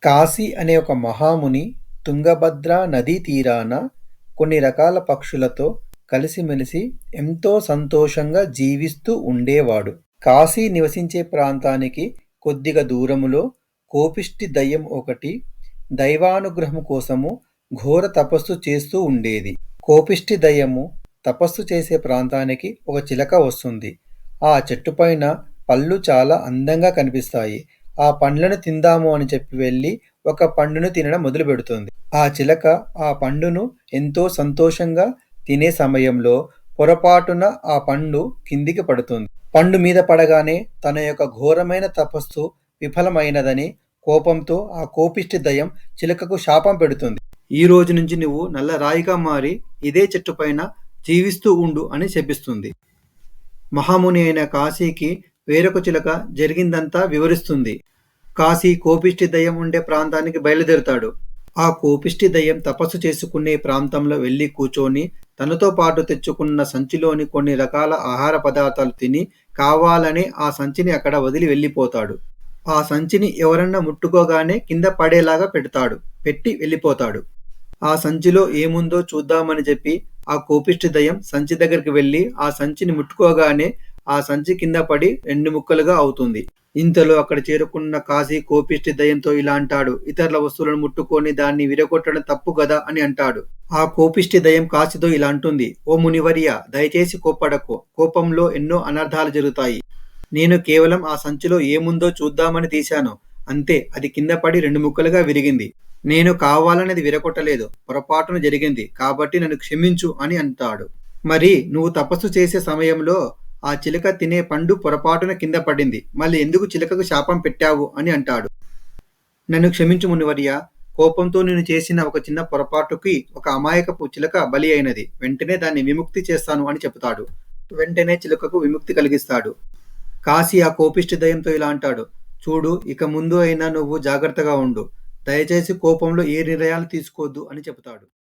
కాశీ అనే ఒక మహాముని తుంగభద్ర నదీ తీరాన కొన్ని రకాల పక్షులతో కలిసిమెలిసి ఎంతో సంతోషంగా జీవిస్తూ ఉండేవాడు. కాశీ నివసించే ప్రాంతానికి కొద్దిగా దూరములో కోపిష్టి దయ్యం ఒకటి దైవానుగ్రహం కోసము ఘోర తపస్సు చేస్తూ ఉండేది. కోపిష్టి దయ్యము తపస్సు చేసే ప్రాంతానికి ఒక చిలక వస్తుంది. ఆ చెట్టుపైన పళ్ళు చాలా అందంగా కనిపిస్తాయి. ఆ పండ్లను తిందాము అని చెప్పి వెళ్ళి ఒక పండును తినడం మొదలుపెడుతుంది. ఆ చిలక ఆ పండును ఎంతో సంతోషంగా తినే సమయంలో పొరపాటున ఆ పండు కిందికి పడుతుంది. పండు మీద పడగానే తన యొక్క ఘోరమైన తపస్సు విఫలమైనదని కోపంతో ఆ కోపిష్టి దయ్యం చిలకకు శాపం పెడుతుంది. ఈ రోజు నుంచి నువ్వు నల్ల రాయిగా మారి ఇదే చెట్టు పైన జీవిస్తూ ఉండు అని శపిస్తుంది. మహాముని అయిన కాశీకి వేరొక చిలక జరిగిందంతా వివరిస్తుంది. కాశీ కోపిష్టి దయ్యం ఉండే ప్రాంతానికి బయలుదేరుతాడు. ఆ కోపిష్టి దయ్యం తపస్సు చేసుకునే ప్రాంతంలో వెళ్ళి కూర్చొని తనతో పాటు తెచ్చుకున్న సంచిలోని కొన్ని రకాల ఆహార పదార్థాలు తిని కావాలనే ఆ సంచిని అక్కడ వదిలి వెళ్ళిపోతాడు. ఆ సంచిని ఎవరన్నా ముట్టుకోగానే కింద పడేలాగా పెట్టి వెళ్ళిపోతాడు. ఆ సంచిలో ఏముందో చూద్దామని చెప్పి ఆ కోపిష్టి దయ్యం సంచి దగ్గరికి వెళ్ళి ఆ సంచిని ముట్టుకోగానే ఆ సంచి కింద పడి 2 ముక్కలుగా అవుతుంది. ఇంతలో అక్కడ చేరుకున్న కాశీ కోపిష్టి దయ్యంతో ఇలా అంటాడు. ఇతరుల వస్తువులను ముట్టుకొని దాన్ని విరగొట్టడం తప్పు గదా అని అంటాడు. ఆ కోపిష్టి దయ్యం కాశీతో ఇలా అంటుంది. ఓ మునివర్య, దయచేసి కోప్పడకు. కోపంలో ఎన్నో అనర్థాలు జరుగుతాయి. నేను కేవలం ఆ సంచిలో ఏముందో చూద్దామని తీశాను. అంతే, అది కింద పడి 2 ముక్కలుగా విరిగింది. నేను కావాలనేది విరగొట్టలేదు. పొరపాటున జరిగింది. కాబట్టి నన్ను క్షమించు అని అంటాడు. మరి నువ్వు తపస్సు చేసే సమయంలో ఆ చిలక తినే పండు పొరపాటున కింద పడింది. మళ్ళీ ఎందుకు చిలకకు శాపం పెట్టావు అని అంటాడు. నన్ను క్షమించు మునివర్య. కోపంతో నేను చేసిన ఒక చిన్న పొరపాటుకి ఒక అమాయకపు చిలక బలి అయినది. వెంటనే దాన్ని విముక్తి చేస్తాను అని చెబుతాడు. వెంటనే చిలకకు విముక్తి కలిగిస్తాడు. కాశీ ఆ కోపిష్టి దయ్యంతో ఇలా అంటాడు. చూడు, ఇక ముందు అయినా నువ్వు జాగ్రత్తగా ఉండు. దయచేసి కోపంలో ఏ నిర్ణయాలు తీసుకోవద్దు అని చెబుతాడు.